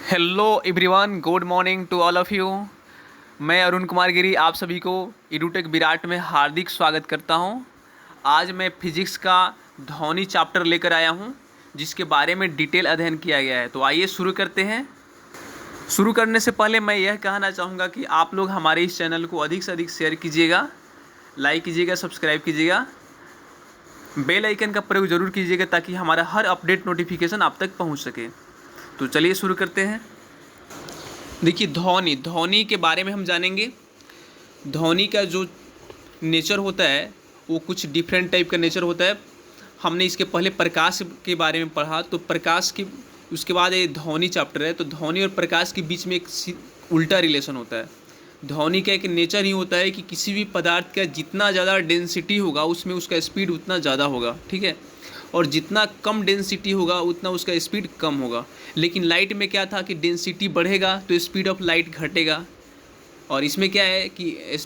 Hello everyone, good morning to all of you. मैं अरुण कुमार गिरी आप सभी को एडुटेक विराट में हार्दिक स्वागत करता हूं। आज मैं फिजिक्स का ध्वनि चैप्टर लेकर आया हूं, जिसके बारे में डिटेल अध्ययन किया गया है। तो आइए शुरू करते हैं। शुरू करने से पहले मैं यह कहना चाहूँगा कि आप लोग हमारे इस चैनल को अधिक से अधिक शेयर कीजिएगा, लाइक कीजिएगा, सब्सक्राइब कीजिएगा, बेल आइकन का प्रयोग ज़रूर कीजिएगा ताकि हमारा हर अपडेट नोटिफिकेशन आप तक पहुँच सके। तो चलिए शुरू करते हैं। देखिए, ध्वनि के बारे में हम जानेंगे। ध्वनि का जो नेचर होता है वो कुछ डिफरेंट टाइप का नेचर होता है। हमने इसके पहले प्रकाश के बारे में पढ़ा, तो प्रकाश की उसके बाद ये ध्वनि चैप्टर है। तो ध्वनि और प्रकाश के बीच में एक उल्टा रिलेशन होता है। ध्वनि का एक नेचर ही होता है कि किसी भी पदार्थ का जितना ज़्यादा डेंसिटी होगा उसमें उसका स्पीड उतना ज़्यादा होगा, ठीक है, और जितना कम डेंसिटी होगा उतना उसका स्पीड कम होगा। लेकिन लाइट में क्या था कि डेंसिटी बढ़ेगा तो स्पीड ऑफ लाइट घटेगा, और इसमें क्या है कि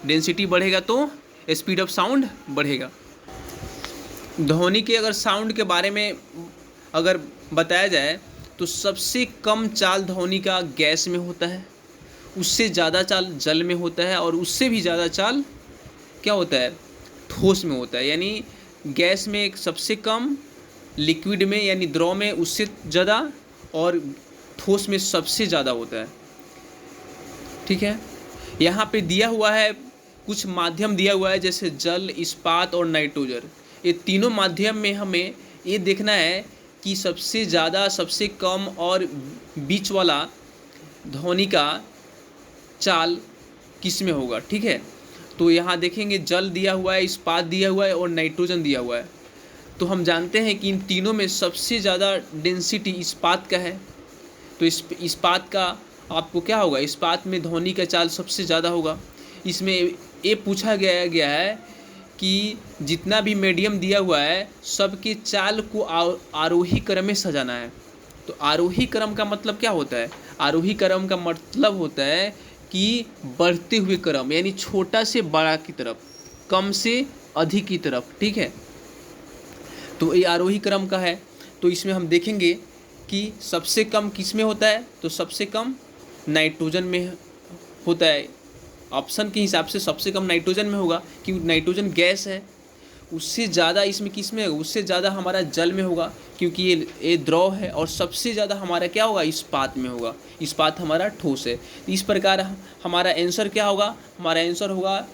डेंसिटी बढ़ेगा तो स्पीड ऑफ साउंड बढ़ेगा। ध्वनि के अगर साउंड के बारे में अगर बताया जाए तो सबसे कम चाल ध्वनि का गैस में होता है, उससे ज़्यादा चाल जल में होता है, और उससे भी ज़्यादा चाल क्या होता है, ठोस में होता है। यानी गैस में एक सबसे कम, लिक्विड में यानी द्रव में उससे ज़्यादा, और ठोस में सबसे ज़्यादा होता है, ठीक है। यहाँ पे दिया हुआ है कुछ माध्यम दिया हुआ है, जैसे जल, इस्पात और नाइट्रोजन। ये तीनों माध्यम में हमें ये देखना है कि सबसे ज़्यादा, सबसे कम और बीच वाला ध्वनि का चाल किस में होगा, ठीक है। तो यहाँ देखेंगे जल दिया हुआ है, इस्पात दिया हुआ है और नाइट्रोजन दिया हुआ है। तो हम जानते हैं कि इन तीनों में सबसे ज़्यादा डेंसिटी इस्पात का है। तो इस्पात का आपको क्या होगा, इस्पात में ध्वनि का चाल सबसे ज़्यादा होगा। इसमें ये पूछा गया है कि जितना भी मीडियम दिया हुआ है सबके चाल को आरोही क्रम में सजाना है। तो आरोही क्रम का मतलब क्या होता है, आरोही क्रम का मतलब होता है कि बढ़ते हुए क्रम, यानी छोटा से बड़ा की तरफ, कम से अधिक की तरफ, ठीक है। तो ये आरोही क्रम का है। तो इसमें हम देखेंगे कि सबसे कम किस में होता है, तो सबसे कम नाइट्रोजन में होता है। ऑप्शन के हिसाब से सबसे कम नाइट्रोजन में होगा क्योंकि नाइट्रोजन गैस है। उससे ज़्यादा इसमें किस में होगा, उससे ज़्यादा हमारा जल में होगा क्योंकि ये द्रव है। और सबसे ज़्यादा हमारा क्या होगा, इस्पात में होगा। इस्पात हमारा ठोस है। तो इस प्रकार हमारा आंसर क्या होगा, हमारा आंसर होगा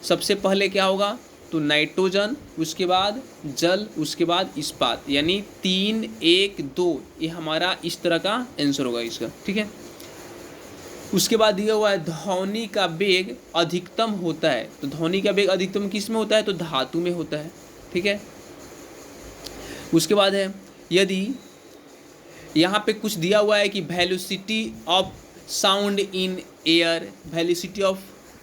सबसे पहले क्या होगा, तो नाइट्रोजन, उसके बाद जल, उसके बाद इस्पात, यानी 3, 1, 2, ये हमारा इस तरह का आंसर होगा इसका, ठीक है। उसके बाद दिया हुआ है ध्वनि का वेग अधिकतम होता है। तो ध्वनि का वेग अधिकतम किस में होता है, तो धातु में होता है, ठीक है। उसके बाद है, यदि यहाँ पे कुछ दिया हुआ है कि velocity of sound in air, velocity of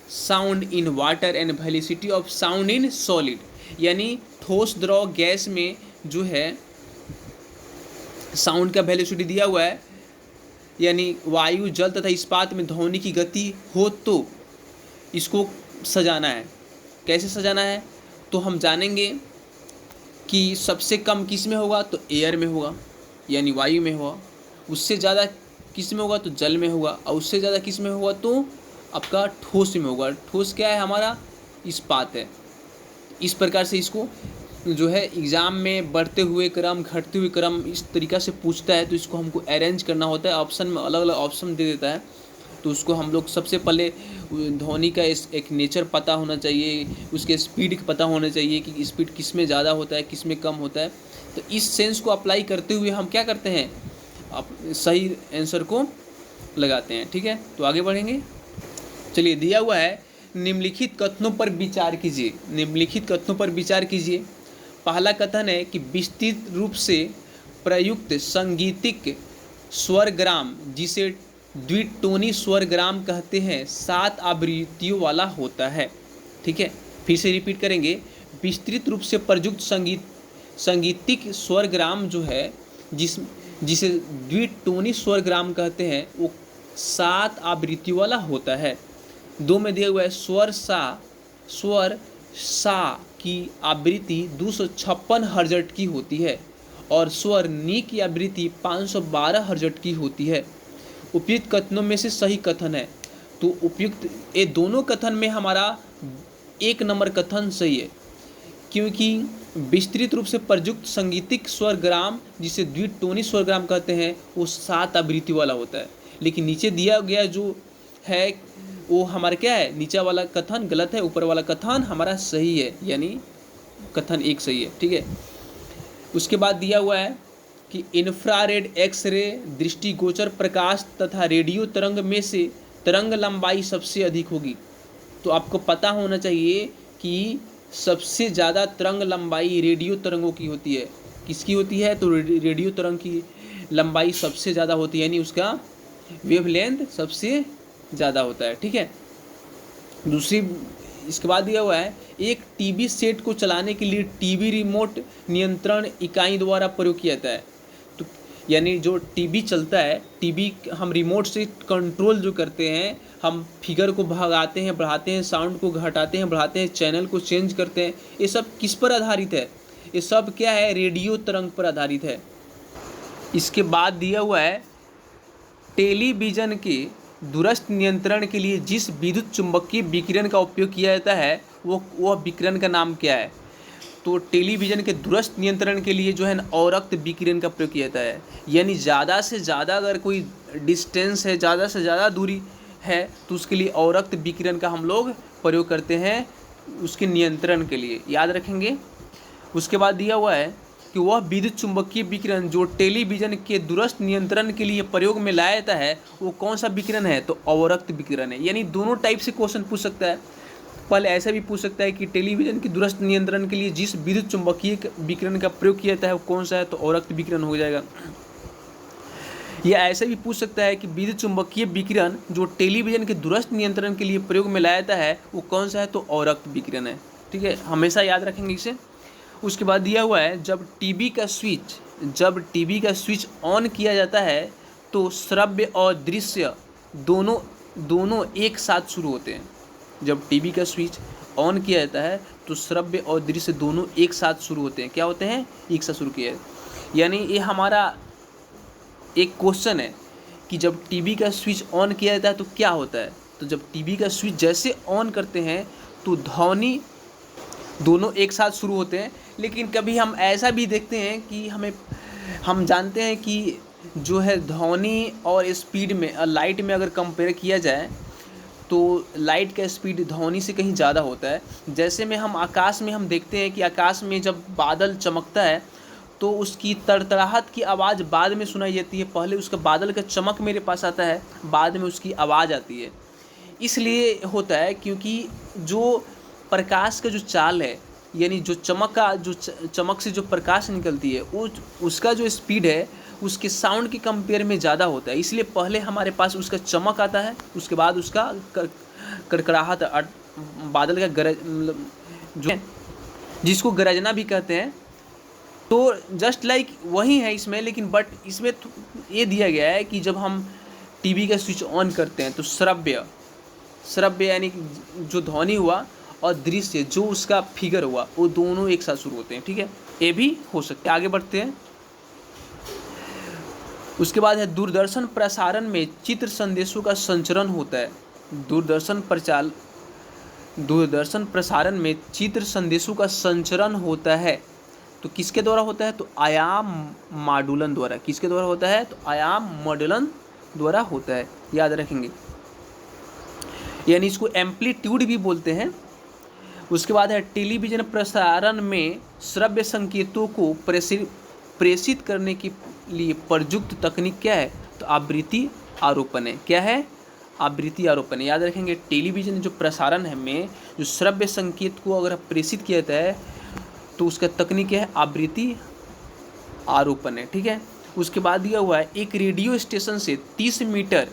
sound in water and velocity of sound in solid, यानी ठोस, द्रव, गैस में जो है साउंड का वेलोसिटी दिया हुआ है, यानी वायु, जल तथा इस्पात में ध्वनि की गति हो तो इसको सजाना है। कैसे सजाना है, तो हम जानेंगे कि सबसे कम किस में होगा, तो एयर में होगा, यानी वायु में होगा। उससे ज़्यादा किस में होगा, तो जल में होगा। और उससे ज़्यादा किस में होगा, तो आपका ठोस में होगा। ठोस क्या है हमारा, इस्पात है। इस प्रकार से इसको जो है एग्ज़ाम में बढ़ते हुए क्रम, घटते हुए क्रम, इस तरीक़ा से पूछता है। तो इसको हमको अरेंज करना होता है। ऑप्शन में अलग अलग ऑप्शन दे देता है, तो उसको हम लोग सबसे पहले ध्वनि का एक नेचर पता होना चाहिए, उसके स्पीड पता होना चाहिए कि स्पीड किस में ज़्यादा होता है, किस में कम होता है। तो इस सेंस को अप्लाई करते हुए हम क्या करते हैं, आप सही आंसर को लगाते हैं, ठीक है। तो आगे बढ़ेंगे। चलिए, दिया हुआ है निम्नलिखित कथनों पर विचार कीजिए। निम्नलिखित कथनों पर विचार कीजिए। पहला कथन है कि विस्तृत रूप से प्रयुक्त संगीतिक स्वरग्राम, जिसे द्विटोनी स्वरग्राम कहते हैं, 7 आवृत्तियों वाला होता है, ठीक है। फिर से रिपीट करेंगे। विस्तृत रूप से प्रयुक्त संगीतिक स्वरग्राम जो है, जिसे द्विटोनी स्वरग्राम कहते हैं, वो 7 आवृत्तियों वाला होता है। 2 में दिया हुआ है स्वर सा की आवृत्ति 256 हर्ट्ज की होती है और स्वर नी की आवृत्ति 512 हर्ट्ज की होती है। उपयुक्त कथनों में से सही कथन है। तो उपयुक्त ये दोनों कथन में हमारा 1 नंबर कथन सही है, क्योंकि विस्तृत रूप से प्रयुक्त संगीतिक स्वरग्राम जिसे द्विटोनी स्वरग्राम कहते हैं वो 7 आवृत्ति वाला होता है। लेकिन नीचे दिया गया जो है वो हमारा क्या है, नीचे वाला कथन गलत है, ऊपर वाला कथन हमारा सही है, यानी कथन 1 सही है। ठीक है, उसके बाद दिया हुआ है कि इंफ्रारेड एक्सरे दृष्टिगोचर प्रकाश तथा रेडियो तरंग में से तरंग लंबाई सबसे अधिक होगी। तो आपको पता होना चाहिए कि सबसे ज़्यादा तरंग लंबाई रेडियो तरंगों की होती है। किसकी होती है? तो रेडियो तरंग की लंबाई सबसे ज़्यादा होती है, यानी उसका वेवलेंथ सबसे ज़्यादा होता है। ठीक है, दूसरी इसके बाद दिया हुआ है एक टीवी सेट को चलाने के लिए टीवी रिमोट नियंत्रण इकाई द्वारा प्रयोग किया जाता है। तो यानी जो टीवी चलता है, टीवी हम रिमोट से कंट्रोल जो करते हैं, हम फिगर को भगाते हैं, बढ़ाते हैं, साउंड को घटाते हैं, बढ़ाते हैं, चैनल को चेंज करते हैं, ये सब किस पर आधारित है? ये सब क्या है? रेडियो तरंग पर आधारित है। इसके बाद दिया हुआ है टेलीविज़न के दूरस्थ नियंत्रण के लिए जिस विद्युत चुम्बकीय विकिरण का उपयोग किया जाता है वह विकिरण का नाम क्या है? तो टेलीविज़न के दूरस्थ नियंत्रण के लिए जो है ना अवरक्त विकिरण का प्रयोग किया जाता है। यानी ज़्यादा से ज़्यादा अगर कोई डिस्टेंस है, ज़्यादा से ज़्यादा दूरी है, तो उसके लिए अवरक्त विकिरण का हम लोग प्रयोग करते हैं उसके नियंत्रण के लिए, याद रखेंगे। उसके बाद दिया हुआ है कि वह विद्युत चुम्बकीय विकिरण जो टेलीविज़न के दूरस्थ नियंत्रण के लिए प्रयोग में लाया जाता है वो कौन सा विकिरण है? तो अवरक्त विकिरण है। यानी दोनों टाइप से क्वेश्चन पूछ सकता है। पहले ऐसा भी पूछ सकता है कि टेलीविज़न के दूरस्थ नियंत्रण के लिए जिस विद्युत चुम्बकीय विकिरण का प्रयोग किया जाता है वो कौन सा है? तो अवरक्त विकिरण हो जाएगा। या ऐसा भी पूछ सकता है कि विद्युत चुम्बकीय विकिरण जो टेलीविज़न के दूरस्थ नियंत्रण के लिए प्रयोग में लाया जाता है वो कौन सा है? तो अवरक्त विकिरण है। ठीक है, हमेशा याद रखेंगे इसे। उसके बाद दिया हुआ है जब टीवी का स्विच ऑन किया जाता है तो श्रव्य और दृश्य दोनों एक साथ शुरू होते हैं। जब टीवी का स्विच ऑन किया जाता है तो श्रव्य और दृश्य दोनों एक साथ शुरू होते हैं। क्या होते हैं? एक साथ शुरू किया है। यानी ये हमारा एक क्वेश्चन है कि जब टीवी का स्विच ऑन किया जाता है तो क्या होता है? तो जब टीवी का स्विच जैसे ऑन करते हैं तो ध्वनि दोनों एक साथ शुरू होते हैं। लेकिन कभी हम ऐसा भी देखते हैं कि हम जानते हैं कि जो है ध्वनि और स्पीड में लाइट में अगर कंपेयर किया जाए तो लाइट का स्पीड ध्वनि से कहीं ज़्यादा होता है। जैसे में हम आकाश में हम देखते हैं कि आकाश में जब बादल चमकता है तो उसकी तड़तड़ाहट की आवाज़ बाद में सुनाई देती है। पहले उसका बादल का चमक मेरे पास आता है, बाद में उसकी आवाज़ आती है। इसलिए होता है क्योंकि जो प्रकाश का जो चाल है, यानी जो चमक से जो प्रकाश निकलती है वो उसका जो स्पीड है उसके साउंड के कंपेयर में ज़्यादा होता है। इसलिए पहले हमारे पास उसका चमक आता है, उसके बाद उसका कड़कड़ाहट, बादल का गरज, मतलब जो है जिसको गरजना भी कहते हैं। तो जस्ट लाइक वही है इसमें, लेकिन बट इसमें ये दिया गया है कि जब हम टीवी का स्विच ऑन करते हैं तो श्रव्य यानी जो ध्वनि हुआ और दृश्य जो उसका फिगर हुआ वो दोनों एक साथ शुरू होते हैं। ठीक है, ये भी हो सकता है। आगे बढ़ते हैं। उसके बाद है दूरदर्शन प्रसारण में चित्र संदेशों का संचरण होता है। दूरदर्शन प्रसारण में चित्र संदेशों का संचरण होता है तो किसके द्वारा होता है? तो आयाम मॉडुलन द्वारा। किसके द्वारा होता है? तो आयाम मॉडुलन द्वारा होता है, याद रखेंगे। यानी इसको एम्पलीट्यूड भी बोलते हैं। उसके बाद है टेलीविज़न प्रसारण में श्रव्य संकेतों को प्रेषित करने के लिए प्रयुक्त तकनीक क्या है? तो आवृत्ति आरोपण है। क्या है? आवृत्ति आरोपण है, याद रखेंगे। टेलीविज़न जो प्रसारण है में जो श्रव्य संकेत को अगर प्रेषित किया जाता है तो उसका तकनीक है आवृत्ति आरोपण है। ठीक है, उसके बाद दिया हुआ है एक रेडियो स्टेशन से 30 मीटर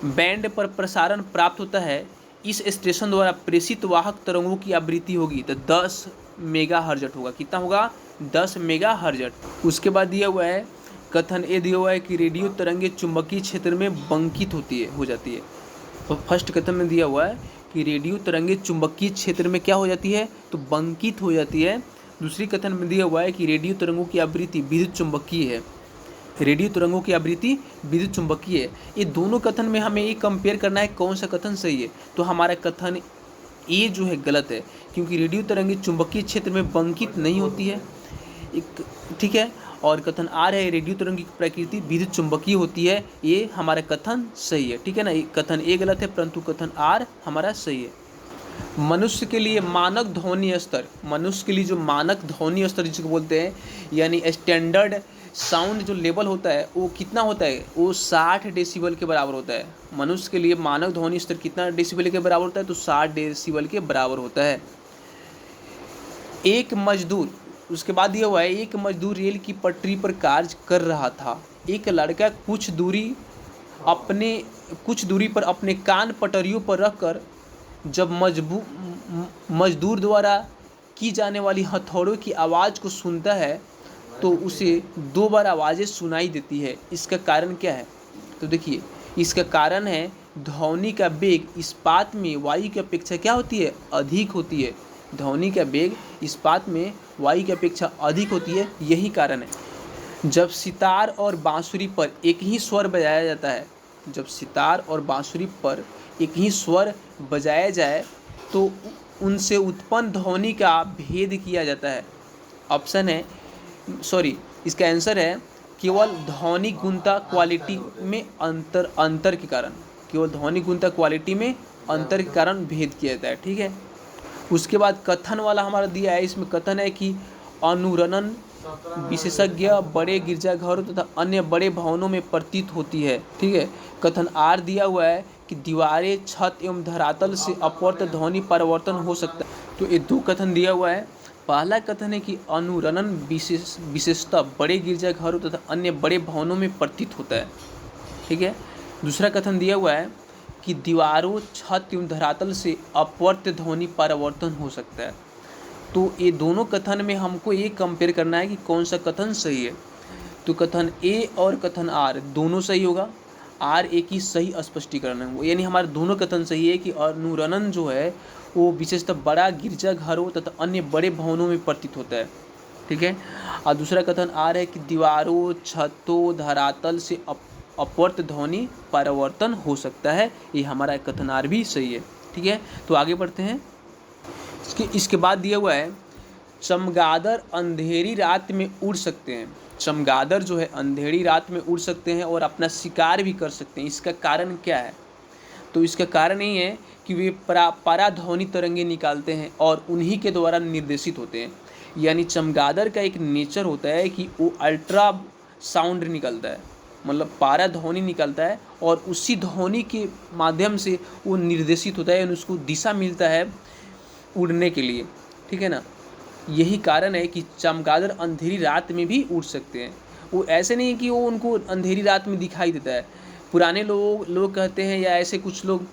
बैंड पर प्रसारण प्राप्त होता है। इस स्टेशन द्वारा प्रेषित वाहक तरंगों की आवृत्ति होगी तो 10 मेगाहर्ट्ज़ होगा। कितना होगा? 10 मेगाहर्ट्ज़। उसके बाद दिया हुआ है कथन ए दिया हुआ है कि रेडियो तरंगे चुंबकीय क्षेत्र में बंकित हो जाती है। तो फर्स्ट कथन में दिया हुआ है कि रेडियो तरंगे चुंबकीय क्षेत्र में क्या हो जाती है? तो बंकित हो जाती है। दूसरी कथन में दिया हुआ है कि रेडियो तरंगों की आवृत्ति विद्युत चुंबकीय है। रेडियो तरंगों की आवृत्ति विद्युत चुंबकीय है। ये दोनों कथन में हमें ये कंपेयर करना है कौन सा कथन सही है। तो हमारा कथन ए जो है गलत है, क्योंकि रेडियो तरंगें चुंबकीय क्षेत्र में बंकित नहीं होती है, एक ठीक है। और कथन आर है रेडियो तरंग की प्रकृति विद्युत चुंबकीय होती है, ये हमारा कथन सही है, ठीक है ना। कथन ए गलत है परंतु कथन आर हमारा सही है। मनुष्य के लिए मानक ध्वनि स्तर, मनुष्य के लिए जो मानक ध्वनि स्तर जिसको बोलते हैं, यानी स्टैंडर्ड साउंड जो लेवल होता है वो कितना होता है, वो 60 डेसिबल के बराबर होता है। मनुष्य के लिए मानक ध्वनि स्तर कितना डेसिबल के बराबर होता है, तो 60 डेसिबल के बराबर होता है। एक मजदूर, उसके बाद दिया हुआ है एक मजदूर रेल की पटरी पर कार्य कर रहा था। एक लड़का कुछ दूरी पर अपने कान पटरियों पर रखकर जब मजदूर द्वारा की जाने वाली हथौड़ों की आवाज़ को सुनता है तो उसे 2 बार आवाज़ें सुनाई देती है। इसका कारण क्या है, तो देखिए इसका कारण है ध्वनि का वेग इस्पात में वायु की अपेक्षा क्या होती है, अधिक होती है। ध्वनि का वेग इस्पात में वायु की अपेक्षा अधिक होती है, यही कारण है। जब सितार और बांसुरी पर एक ही स्वर बजाया जाता है, जब सितार और बांसुरी पर एक ही स्वर बजाया जाए तो उनसे उत्पन्न ध्वनि का भेद किया जाता है। ऑप्शन है इसका आंसर है केवल ध्वनि गुणता क्वालिटी में अंतर के कारण, केवल ध्वनि गुणता क्वालिटी में अंतर के कारण भेद किया जाता है, ठीक है। उसके बाद कथन वाला हमारा दिया है, इसमें कथन है कि अनुरणन विशेषज्ञ बड़े गिरजाघरों तथा अन्य बड़े भवनों में प्रतीत होती है, ठीक है। कथन आर दिया हुआ है कि दीवारें, छत एवं धरातल से अपवर्त ध्वनि परिवर्तन हो सकता है। तो ये 2 कथन दिया हुआ है। पहला कथन है कि अनुरणन विशेषतः बड़े गिरजाघरों तथा अन्य बड़े भवनों में प्रतीत होता है, ठीक है। दूसरा कथन दिया हुआ है कि दीवारों, छत एवं धरातल से अपवर्त ध्वनि परिवर्तन हो सकता है। तो ये दोनों कथन में हमको ये कंपेयर करना है कि कौन सा कथन सही है। तो कथन ए और कथन आर दोनों सही होगा। आर एक ही सही स्पष्टीकरण है, यानी हमारे दोनों कथन सही है कि अनुरणन जो है वो विशेषतः बड़ा गिरजाघरों तथा अन्य बड़े भवनों में प्रतीत होता है, ठीक है। और दूसरा कथन आर है कि दीवारों, छतों, धरातल से अपवर्त ध्वनि परिवर्तन हो सकता है, ये हमारा कथन आर भी सही है, ठीक है। तो आगे बढ़ते हैं। इसके बाद दिया हुआ है चमगादड़ अंधेरी रात में उड़ सकते हैं। चमगादड़ जो है अंधेरी रात में उड़ सकते हैं और अपना शिकार भी कर सकते हैं। इसका कारण क्या है, तो इसका कारण ये है कि वे पराध्वनि तरंगे निकालते हैं और उन्हीं के द्वारा निर्देशित होते हैं। यानी चमगादड़ का एक नेचर होता है कि वो अल्ट्रा साउंड निकलता है, मतलब पाराध्वनि निकलता है और उसी ध्वनि के माध्यम से वो निर्देशित होता है, यानी उसको दिशा मिलता है उड़ने के लिए, ठीक है ना। यही कारण है कि चमगादड़ अंधेरी रात में भी उड़ सकते हैं। वो ऐसे नहीं है कि वो उनको अंधेरी रात में दिखाई देता है। पुराने लोग कहते हैं, या ऐसे कुछ लोग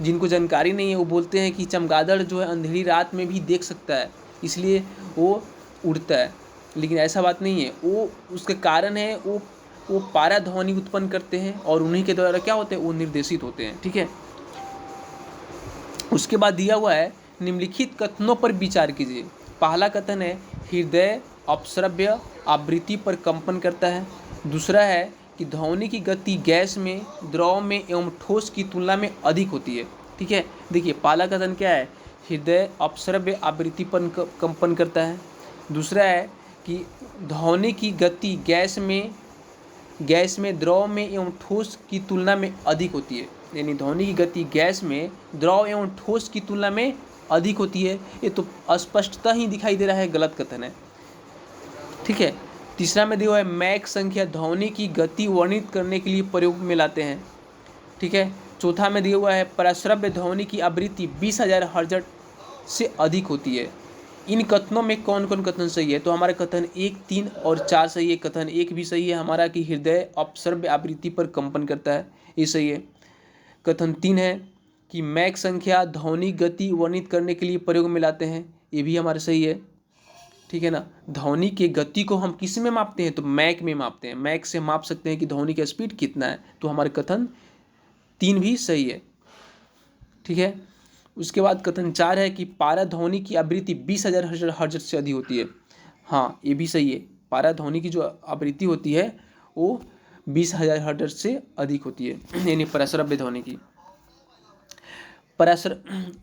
जिनको जानकारी नहीं है वो बोलते हैं कि चमगादड़ जो है अंधेरी रात में भी देख सकता है, इसलिए वो उड़ता है। लेकिन ऐसा बात नहीं है, वो उसके कारण है वो पाराध्वनि उत्पन्न करते हैं और उन्हीं के द्वारा क्या होते हैं, वो निर्देशित होते हैं, ठीक है। उसके बाद दिया हुआ है निम्नलिखित कथनों पर विचार कीजिए। पहला कथन है हृदय अपश्रव्य आवृत्ति पर कंपन करता है। दूसरा है कि ध्वनि की गति गैस में, द्रव में एवं ठोस की तुलना में अधिक होती है, ठीक है। देखिए पहला कथन क्या है, हृदय अपश्रव्य आवृत्ति पर कंपन करता है। दूसरा है कि ध्वनि की गति गैस में, द्रव में एवं ठोस की तुलना में अधिक होती है, यानी ध्वनि की गति गैस में, द्रव एवं ठोस की तुलना में अधिक होती है। ये तो स्पष्टता ही दिखाई दे रहा है गलत कथन है, ठीक है। तीसरा में दिया हुआ है मैक संख्या ध्वनि की गति वर्णित करने के लिए प्रयोग में लाते हैं, ठीक है। चौथा में दिया हुआ है परश्रव्य ध्वनि की आवृत्ति 20,000 हर्ट्ज से अधिक होती है। इन कथनों में कौन कौन कथन सही है, तो हमारा कथन 1, 3 और 4 सही है। कथन 1 भी सही है हमारा कि हृदय अपश्रव्य आवृत्ति पर कंपन करता है, ये सही है। कथन 3 है कि मैक संख्या ध्वनि गति वर्णित करने के लिए प्रयोग में लाते हैं, ये भी हमारा सही है, ठीक है ना। ध्वनि के गति को हम किस में मापते हैं, तो मैक में मापते हैं। मैक से माप सकते हैं कि ध्वनि का स्पीड कितना है, तो हमारे कथन 3 भी सही है, ठीक है। उसके बाद कथन 4 है कि पाराध्वनि की आवृत्ति 20,000 हर्ट्ज से अधिक होती है। हाँ, ये भी सही है। पाराध्वनि की जो आवृत्ति होती है वो 20,000 हर्ट्ज से अधिक होती है, यानी परश्रव्य ध्वनि की।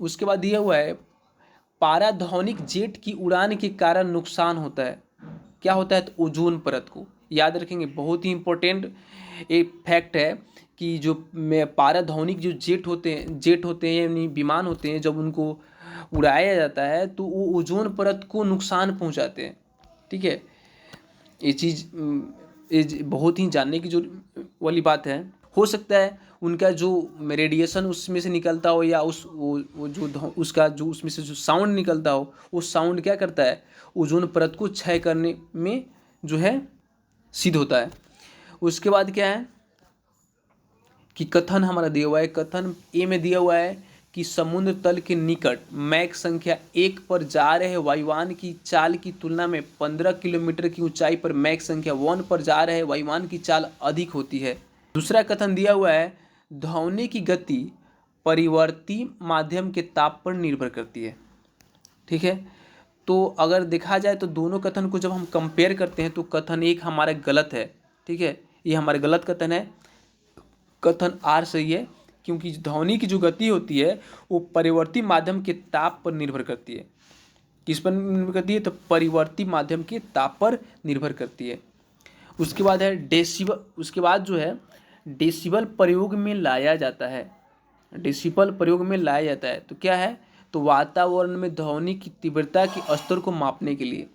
उसके बाद दिया हुआ है पाराध्वनिक जेट की उड़ान के कारण नुकसान होता है। क्या होता है? तो ओजोन परत को याद रखेंगे, बहुत ही इंपॉर्टेंट एक फैक्ट है कि जो पाराध्वनिक जो जेट होते हैं यानी विमान होते हैं, जब उनको उड़ाया जाता है तो वो ओजोन परत को नुकसान पहुंचाते हैं। ठीक है, ये चीज़ बहुत ही जानने की जो वाली बात है। हो सकता है उनका जो रेडिएशन उसमें से निकलता हो, या वो जो उसका जो उसमें से जो साउंड निकलता हो, वो साउंड क्या करता है? ओजोन परत को क्षय करने में जो है सिद्ध होता है। उसके बाद क्या है कि कथन हमारा दिया हुआ है, कथन ए में दिया हुआ है कि समुद्र तल के निकट मैक संख्या 1 पर जा रहे वायुयान की चाल की तुलना में 15 किलोमीटर की ऊंचाई पर मैक संख्या 1 पर जा रहे वायुयान की चाल अधिक होती है। दूसरा कथन दिया हुआ है ध्वनि की गति परिवर्ती माध्यम के ताप पर निर्भर करती है। ठीक है, तो अगर देखा जाए तो दोनों कथन को जब हम कंपेयर करते हैं तो कथन एक हमारा गलत है। ठीक है, ये हमारा गलत कथन है, कथन आर सही है, क्योंकि ध्वनि की जो गति होती है वो परिवर्ती माध्यम के ताप पर निर्भर करती है। किस पर निर्भर करती है? तो परिवर्ती माध्यम के ताप पर निर्भर करती है। उसके बाद है डेसिबल। उसके बाद जो है डेसिबल प्रयोग में लाया जाता है। डेसिबल प्रयोग में लाया जाता है तो क्या है? तो वातावरण में ध्वनि की तीव्रता के स्तर को मापने के लिए।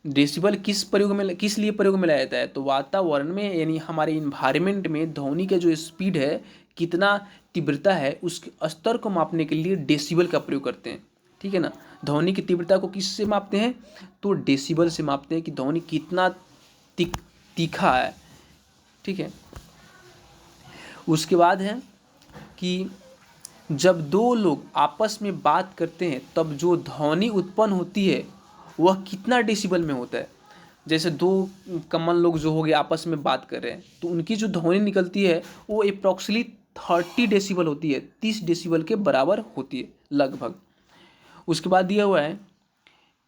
डेसिबल किस लिए प्रयोग में लाया जाता है? तो वातावरण में यानी हमारे इन्वायरमेंट में ध्वनि का जो स्पीड है, कितना तीव्रता है, उसके स्तर को मापने के लिए डेसिबल का प्रयोग करते हैं। ठीक है ना, ध्वनि की तीव्रता को किससे मापते हैं? तो डेसिबल से मापते हैं कि ध्वनि कितना तीखा है। ठीक है, उसके बाद है कि जब दो लोग आपस में बात करते हैं तब जो ध्वनि उत्पन्न होती है वह कितना डेसिबल में होता है? जैसे दो कमल लोग जो हो गए आपस में बात कर रहे हैं तो उनकी जो ध्वनि निकलती है वो अप्रॉक्सीमेटली 30 डेसिबल होती है, 30 डेसिबल के बराबर होती है लगभग। उसके बाद दिया हुआ है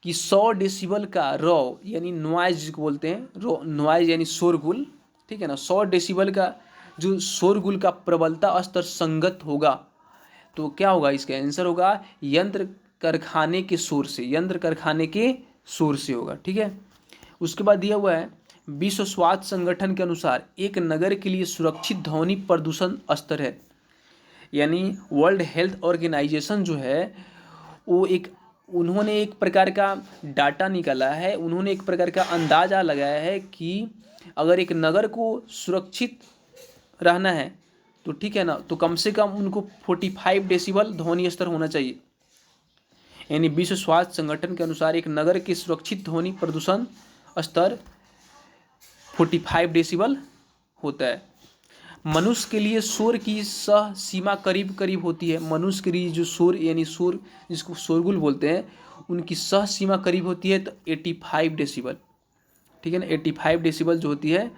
कि 100 डेसिबल का रॉ यानी नॉइज जिसको बोलते हैं, रॉ नॉइज यानी शोरगुल। ठीक है ना, 100 डेसिबल का जो शोरगुल का प्रबलता स्तर संगत होगा तो क्या होगा? इसका आंसर होगा यंत्र कारखाने के शोर से, यंत्र कारखाने के शोर से होगा। ठीक है, उसके बाद दिया हुआ है विश्व स्वास्थ्य संगठन के अनुसार एक नगर के लिए सुरक्षित ध्वनि प्रदूषण स्तर है, यानी वर्ल्ड हेल्थ ऑर्गेनाइजेशन जो है वो उन्होंने एक प्रकार का डाटा निकाला है, उन्होंने एक प्रकार का अंदाज़ा लगाया है कि अगर एक नगर को सुरक्षित रहना है तो ठीक है ना, तो कम से कम उनको 45 डेसिबल ध्वनि स्तर होना चाहिए। यानी विश्व स्वास्थ्य संगठन के अनुसार एक नगर के सुरक्षित ध्वनि प्रदूषण स्तर 45 डेसिबल होता है। मनुष्य के लिए शोर की सह सीमा करीब करीब होती है। मनुष्य के लिए जो शोर यानी शोर जिसको शोरगुल बोलते हैं, उनकी सह सीमा करीब होती है तो 85 डेसिबल। ठीक है ना, 85 डेसिबल जो होती है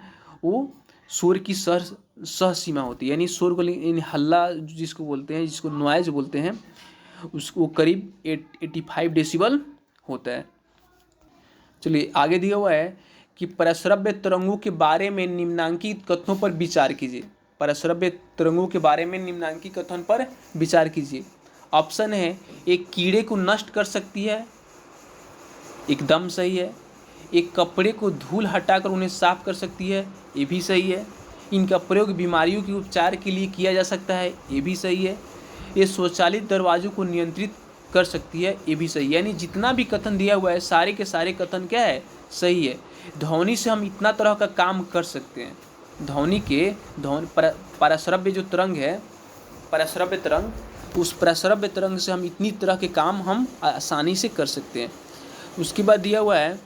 वो शोर की सह सीमा होती है, यानी शोरगुल यानी हल्ला जिसको बोलते हैं, जिसको नॉइज बोलते हैं, उसको करीब 85 डेसिबल होता है। चलिए आगे दिया हुआ है कि परश्रव्य तरंगों के बारे में निम्नांकित कथनों पर विचार कीजिए। परश्रव्य तरंगों के बारे में निम्नांकित कथन पर विचार कीजिए। ऑप्शन है एक कीड़े को नष्ट कर सकती है, एकदम सही है। एक कपड़े को धूल हटाकर उन्हें साफ कर सकती है, ये भी सही है। इनका प्रयोग बीमारियों के उपचार के लिए किया जा सकता है, ये भी सही है। ये स्वचालित दरवाजों को नियंत्रित कर सकती है, ये भी सही है। यानी जितना भी कथन दिया हुआ है सारे के सारे कथन क्या है? सही है। ध्वनि से हम इतना तरह का काम कर सकते हैं। ध्वनि परश्रव्य जो तरंग है, परश्रव्य तरंग, उस परश्रव्य तरंग से हम इतनी तरह के काम हम आसानी से कर सकते हैं। उसके बाद दिया हुआ है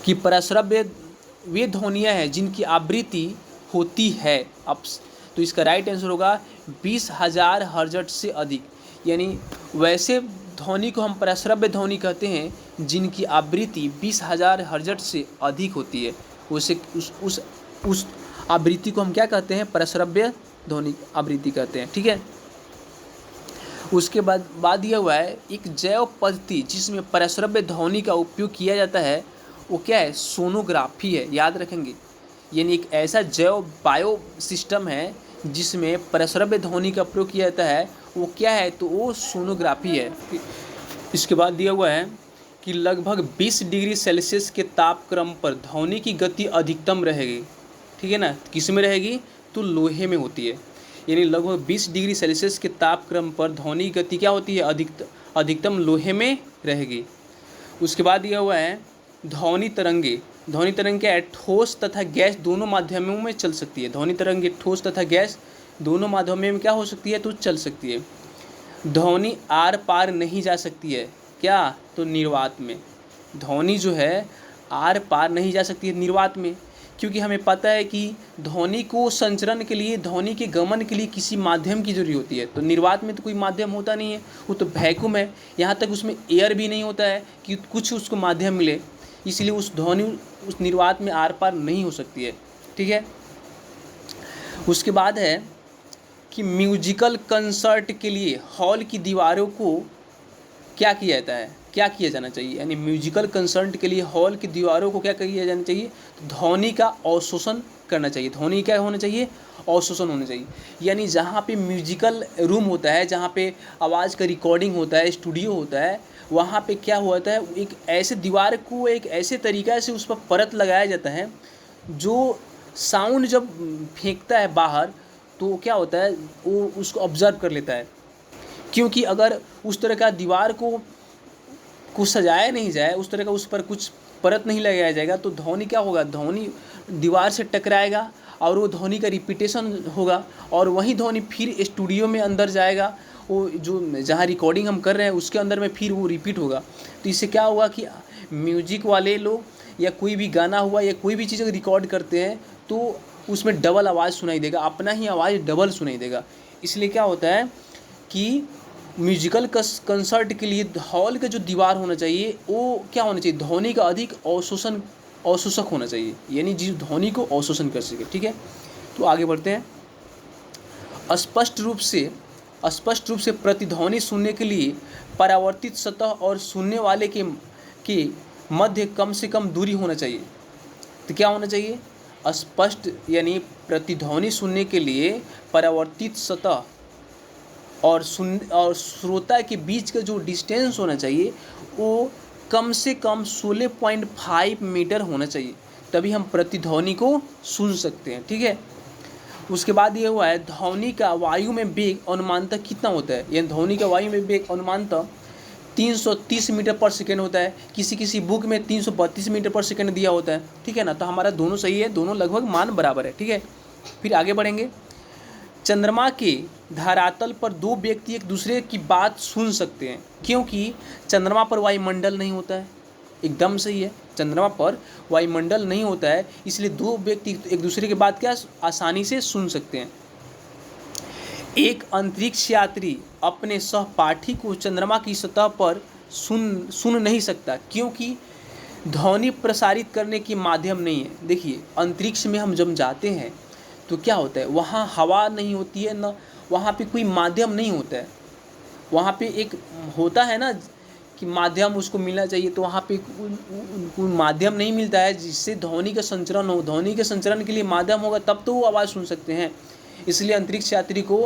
कि परश्रव्य वे ध्वनियाँ हैं जिनकी आवृत्ति होती है। अब तो इसका राइट आंसर होगा 20,000 हर्ट्ज से अधिक। यानी वैसे ध्वनि को हम परश्रव्य ध्वनि कहते हैं जिनकी आवृत्ति 20,000 हर्ट्ज से अधिक होती है, उसे उस आवृत्ति को हम क्या कहते हैं? परश्रव्य ध्वनि आवृत्ति कहते हैं। ठीक है, उसके बाद दिया हुआ है एक जैव पद्धति जिसमें परश्रव्य ध्वनि का उपयोग किया जाता है, वो क्या है? सोनोग्राफी है। याद रखेंगे, यानी एक ऐसा जैव बायो सिस्टम है जिसमें प्रस्रव्य ध्वनि का प्रयोग किया जाता है। वो क्या है? तो वो सोनोग्राफी है। इसके बाद दिया हुआ है कि लगभग 20 डिग्री सेल्सियस के तापक्रम पर ध्वनि की गति अधिकतम रहेगी। ठीक है ना? किस में रहेगी? तो लोहे में होती है। यानी लगभग 20 डिग्री सेल्सियस के तापक्रम पर ध्वनि की गति क्या होती है? अधिकतम लोहे में रहेगी। उसके बाद दिया हुआ है ध्वनि तरंगे। ध्वनि तरंग क्या है? ठोस तथा गैस दोनों माध्यमों में चल सकती है। ध्वनि तरंगे ठोस तथा गैस दोनों माध्यमों में क्या हो सकती है? तो चल सकती है। ध्वनि आर पार नहीं जा सकती है। क्या? तो निर्वात में। ध्वनि जो है आर पार नहीं जा सकती है निर्वात में, क्योंकि हमें पता है कि ध्वनि को संचरण के लिए, ध्वनि के गमन के लिए किसी माध्यम की जरूरत होती है। तो निर्वात में तो कोई माध्यम होता नहीं है, वो तो वैक्यूम है। यहाँ तक उसमें एयर भी नहीं होता है कि कुछ उसको माध्यम मिले, इसलिए उस ध्वनि उस निर्वात में आर पार नहीं हो सकती है। ठीक है। उसके बाद है कि म्यूजिकल कंसर्ट के लिए हॉल की दीवारों को क्या किया जाता है? क्या किया जाना चाहिए? यानी म्यूजिकल कंसर्ट के लिए हॉल की दीवारों को क्या किया जाना चाहिए? तो ध्वनि का अवशोषण करना चाहिए। ध्वनि क्या होना चाहिए? अवशोषण होना चाहिए। यानी जहाँ पे म्यूजिकल रूम होता है, जहाँ पे आवाज़ का रिकॉर्डिंग होता है, स्टूडियो होता है, वहाँ पे क्या होता है? एक ऐसे दीवार को एक ऐसे तरीक़ा से उस पर परत लगाया जाता है जो साउंड जब फेंकता है बाहर तो क्या होता है? वो उसको ऑब्जर्व कर लेता है। क्योंकि अगर उस तरह का दीवार को सजाया नहीं जाए, उस तरह का उस पर कुछ परत नहीं लगाया जाएगा, तो ध्वनि क्या होगा? ध्वनि दीवार से टकराएगा और वो ध्वनि का रिपीटेशन होगा और वही ध्वनि फिर स्टूडियो में अंदर जाएगा। वो जो जहाँ रिकॉर्डिंग हम कर रहे हैं उसके अंदर में फिर वो रिपीट होगा। तो इससे क्या होगा कि म्यूजिक वाले लोग या कोई भी गाना हुआ या कोई भी चीज़ अगर रिकॉर्ड करते हैं तो उसमें डबल आवाज़ सुनाई देगा, अपना ही आवाज़ डबल सुनाई देगा। इसलिए क्या होता है कि म्यूजिकल कंसर्ट के लिए हॉल का जो दीवार होना चाहिए वो क्या होना चाहिए? ध्वनि का अधिक अवशोषक होना चाहिए, यानी जिस ध्वनि को अवशोषण कर सके। ठीक है। तो आगे बढ़ते हैं। स्पष्ट रूप से प्रतिध्वनि सुनने के लिए परावर्तित सतह और सुनने वाले के मध्य कम से कम दूरी होना चाहिए। तो क्या होना चाहिए? स्पष्ट यानी प्रतिध्वनि सुनने के लिए परावर्तित सतह और श्रोता के बीच का जो डिस्टेंस होना चाहिए वो कम से कम 16.5 मीटर होना चाहिए, तभी हम प्रतिध्वनि को सुन सकते हैं। ठीक है। उसके बाद ये हुआ है ध्वनि का वायु में वेग अनुमानतः कितना होता है? यानी ध्वनि का वायु में वेग अनुमानतः 330 मीटर पर सेकेंड होता है। किसी बुक में 332 मीटर पर सेकेंड दिया होता है। ठीक है ना? तो हमारा दोनों सही है, दोनों लगभग मान बराबर है। ठीक है। फिर आगे बढ़ेंगे। चंद्रमा के धरातल पर दो व्यक्ति एक दूसरे की बात सुन सकते हैं, क्योंकि चंद्रमा पर वायुमंडल नहीं होता है। एकदम सही है, चंद्रमा पर वायुमंडल नहीं होता है, इसलिए दो व्यक्ति एक दूसरे की बात क्या आसानी से सुन सकते हैं। एक अंतरिक्ष यात्री अपने सहपाठी को चंद्रमा की सतह पर सुन नहीं सकता, क्योंकि ध्वनि प्रसारित करने की माध्यम नहीं है। देखिए, अंतरिक्ष में हम जब जाते हैं तो क्या होता है? वहाँ हवा नहीं होती है, ना वहाँ पे कोई माध्यम नहीं होता है। वहाँ पे एक होता है ना कि माध्यम उसको मिलना चाहिए, तो वहाँ पे कोई माध्यम नहीं मिलता है जिससे ध्वनि का संचरण हो। ध्वनि के संचरण के लिए माध्यम होगा तब तो वो आवाज़ सुन सकते हैं। इसलिए अंतरिक्ष यात्री को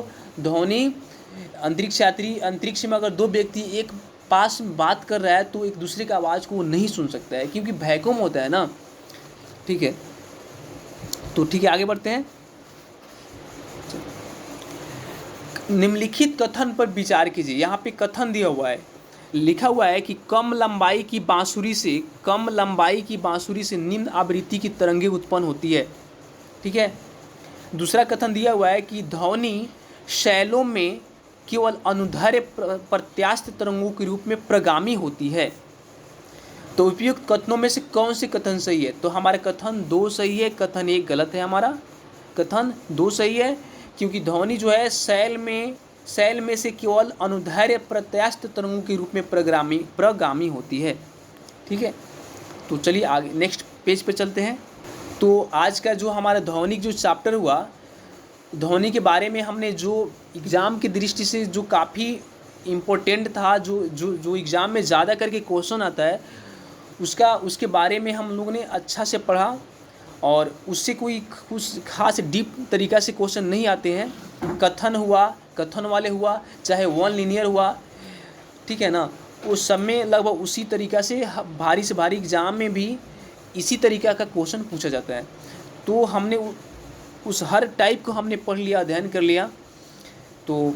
अंतरिक्ष में अगर दो व्यक्ति एक पास बात कर रहा है तो एक दूसरे की आवाज़ को वो नहीं सुन सकता है, क्योंकि वैक्यूम होता है ना। ठीक है। तो ठीक है, आगे बढ़ते हैं। निम्नलिखित कथन पर विचार कीजिए। यहाँ पे कथन दिया हुआ है, लिखा हुआ है कि कम लंबाई की बांसुरी से निम्न आवृत्ति की तरंगें उत्पन्न होती है। ठीक है। दूसरा कथन दिया हुआ है कि ध्वनि शैलों में केवल अनुदैर्ध्य प्रत्यास्थ तरंगों के रूप में प्रगामी होती है। तो उपयुक्त कथनों में से कौन से कथन सही है? तो हमारा कथन 2 सही है, कथन 1 गलत है। हमारा कथन 2 सही है, क्योंकि ध्वनि जो है शैल में से केवल अनुदैर्ध्य प्रत्यास्थ तरंगों के रूप में प्रगामी होती है। ठीक है। तो चलिए आगे नेक्स्ट पेज पे चलते हैं। तो आज का जो हमारा ध्वनिक जो चैप्टर हुआ, ध्वनि के बारे में हमने जो एग्ज़ाम की दृष्टि से जो काफ़ी इम्पोर्टेंट था, जो एग्ज़ाम में ज़्यादा करके क्वेश्चन आता है, उसके बारे में हम लोगों ने अच्छा से पढ़ा और उससे कोई कुछ खास डीप तरीक़ा से क्वेश्चन नहीं आते हैं। कथन हुआ, कथन वाले हुआ, चाहे वन लीनियर हुआ, ठीक है ना, उस सब में लगभग उसी तरीक़ा से भारी से भारी एग्ज़ाम में भी इसी तरीक़ा का क्वेश्चन पूछा जाता है। तो हमने उस हर टाइप को हमने पढ़ लिया, अध्ययन कर लिया। तो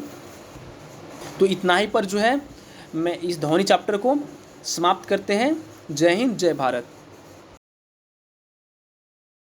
इतना ही पर जो है मैं इस ध्वनि चैप्टर को समाप्त करते हैं। जय हिंद, जय भारत।